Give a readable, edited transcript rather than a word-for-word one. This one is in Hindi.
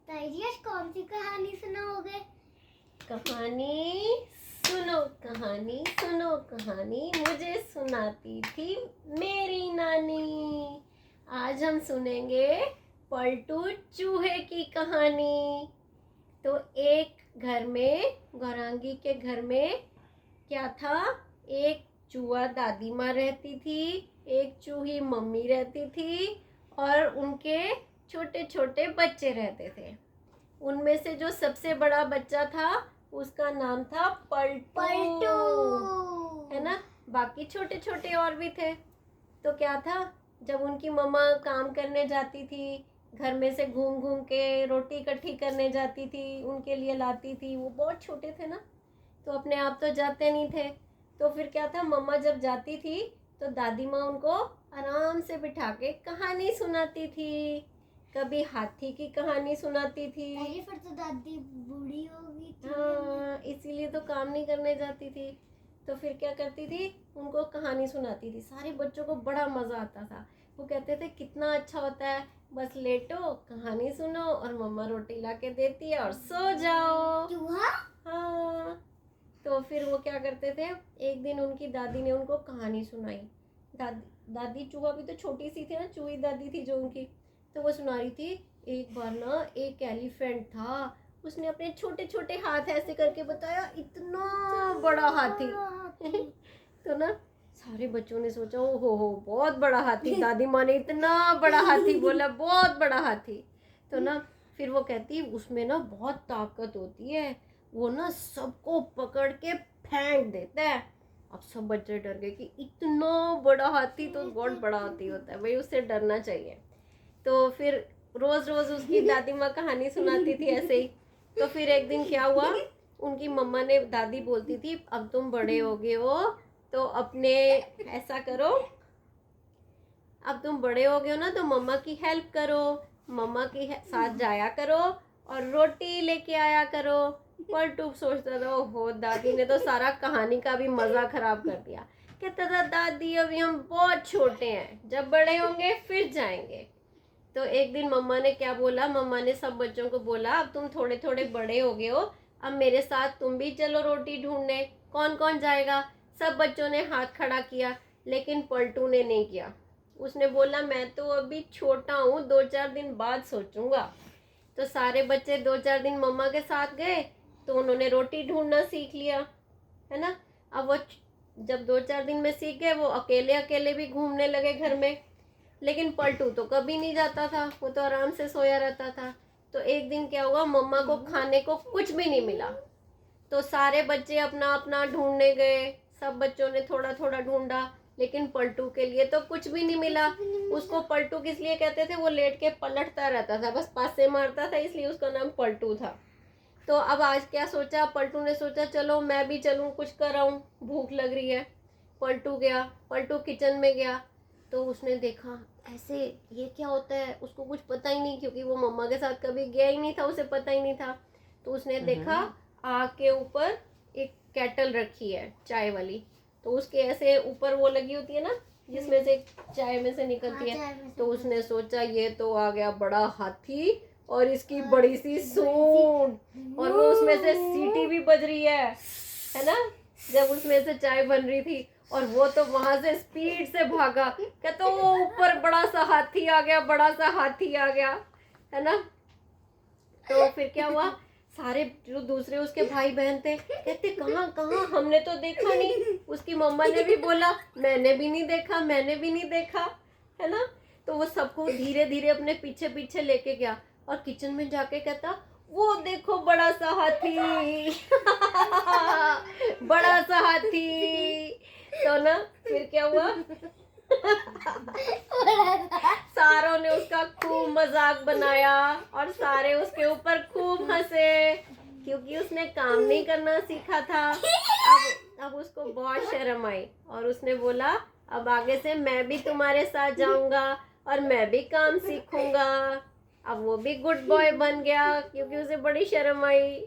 ताई जी आज कौन सी कहानी सुनाओगे? कहानी सुनो, कहानी सुनो, कहानी मुझे सुनाती थी मेरी नानी। आज हम सुनेंगे पलटू चूहे की कहानी। तो एक घर में, गौरांगी के घर में क्या था, एक चूहा दादी माँ रहती थी, एक चूही मम्मी रहती थी और उनके छोटे छोटे बच्चे रहते थे। उनमें से जो सबसे बड़ा बच्चा था उसका नाम था पलटू, है ना। बाकी छोटे छोटे और भी थे। तो क्या था, जब उनकी मम्मा काम करने जाती थी, घर में से घूम घूम के रोटी इकट्ठी करने जाती थी, उनके लिए लाती थी। वो बहुत छोटे थे ना, तो अपने आप तो जाते नहीं थे। तो फिर क्या था, मम्मा जब जाती थी तो दादी माँ उनको आराम से बिठा के कहानी सुनाती थी। कभी हाथी की कहानी सुनाती थी। अरे फिर तो दादी बूढ़ी हो गई थी। हाँ, इसीलिए तो काम नहीं करने जाती थी। तो फिर क्या करती थी, उनको कहानी सुनाती थी। सारे बच्चों को बड़ा मजा आता था। वो कहते थे कितना अच्छा होता है, बस लेटो, कहानी सुनो और मम्मा रोटी ला के देती है और सो जाओ। चूहा? हाँ। तो फिर वो क्या करते थे, एक दिन उनकी दादी ने उनको कहानी सुनाई। दादी चूहा भी तो छोटी सी थी ना, चूही दादी थी जो उनकी। तो वो सुना रही थी, एक बार ना एक एलिफेंट था, उसने अपने छोटे छोटे हाथ ऐसे करके बताया इतना बड़ा हाथी। तो ना सारे बच्चों ने सोचा ओ हो बहुत बड़ा हाथी, दादी माँ ने इतना बड़ा हाथी बोला, बहुत बड़ा हाथी। तो ना फिर वो कहती उसमें ना बहुत ताकत होती है, वो ना सबको पकड़ के फेंक देता है। अब सब बच्चे डर गए कि इतना बड़ा हाथी तो बहुत बड़ा हाथी होता है भाई, उससे डरना चाहिए। तो फिर रोज रोज उसकी दादी माँ कहानी सुनाती थी ऐसे ही। तो फिर एक दिन क्या हुआ, उनकी मम्मा ने, दादी बोलती थी अब तुम बड़े हो गए हो तो अपने ऐसा करो, अब तुम बड़े हो गए हो ना तो मम्मा की हेल्प करो, मम्मा के साथ जाया करो और रोटी लेके आया करो। पलटू सोचता था ओहो दादी ने तो सारा कहानी का भी मजा खराब कर दिया। कहता था दादी अभी हम बहुत छोटे हैं, जब बड़े होंगे फिर जाएंगे। तो एक दिन मम्मा ने क्या बोला, मम्मा ने सब बच्चों को बोला अब तुम थोड़े थोड़े बड़े हो गए हो, अब मेरे साथ तुम भी चलो रोटी ढूंढने। कौन कौन जाएगा? सब बच्चों ने हाथ खड़ा किया, लेकिन पलटू ने नहीं किया। उसने बोला मैं तो अभी छोटा हूँ, 2-4 दिन बाद सोचूंगा। तो सारे बच्चे 2-4 दिन मम्मा के साथ गए तो उन्होंने रोटी ढूंढना सीख लिया, है ना। अब वो जब 2-4 दिन में सीख गए, वो अकेले अकेले भी घूमने लगे घर में। लेकिन पलटू तो कभी नहीं जाता था, वो तो आराम से सोया रहता था। तो एक दिन क्या हुआ, मम्मा को खाने को कुछ भी नहीं मिला। तो सारे बच्चे अपना अपना ढूंढने गए, सब बच्चों ने थोड़ा थोड़ा ढूंढा, लेकिन पलटू के लिए तो कुछ भी नहीं मिला। उसको पलटू किस लिए कहते थे, वो लेट के पलटता रहता था, बस पासे मारता था, इसलिए उसका नाम पलटू था। तो अब आज क्या सोचा, पलटू ने सोचा चलो मैं भी चलूं, कुछ कर रहा हूँ, भूख लग रही है। पलटू गया, पलटू किचन में गया तो उसने देखा ऐसे ये क्या होता है, उसको कुछ पता ही नहीं, क्योंकि वो मम्मा के साथ कभी गया ही नहीं था, उसे पता ही नहीं था। तो उसने देखा आग के ऊपर एक केटल रखी है चाय वाली, तो उसके ऐसे ऊपर वो लगी होती है ना जिसमें से चाय में से निकलती है। तो उसने सोचा ये तो आ गया बड़ा हाथी और इसकी बड़ी सी सूंड, और वो उसमें से सीटी भी बज रही है ना, जब उसमें से चाय बन रही थी। और वो तो वहां से स्पीड से भागा, कहता वो ऊपर बड़ा सा हाथी आ गया, बड़ा सा हाथी आ गया, है ना। तो फिर क्या हुआ, सारे जो दूसरे उसके भाई बहन थे कहते कहाँ कहाँ, हमने तो देखा नहीं। उसकी मम्मा ने भी बोला मैंने भी नहीं देखा, मैंने भी नहीं देखा, है ना। तो वो सबको धीरे धीरे अपने पीछे पीछे लेके गया और किचन में जाके कहता वो देखो बड़ा सा हाथी बड़ा सा हाथी। तो ना फिर क्या हुआ सारों ने उसका खूब मजाक बनाया और सारे उसके ऊपर खूब हंसे, क्योंकि उसने काम नहीं करना सीखा था। अब उसको बहुत शर्म आई और उसने बोला अब आगे से मैं भी तुम्हारे साथ जाऊंगा और मैं भी काम सीखूंगा। अब वो भी गुड बॉय बन गया क्योंकि उसे बड़ी शर्म आई।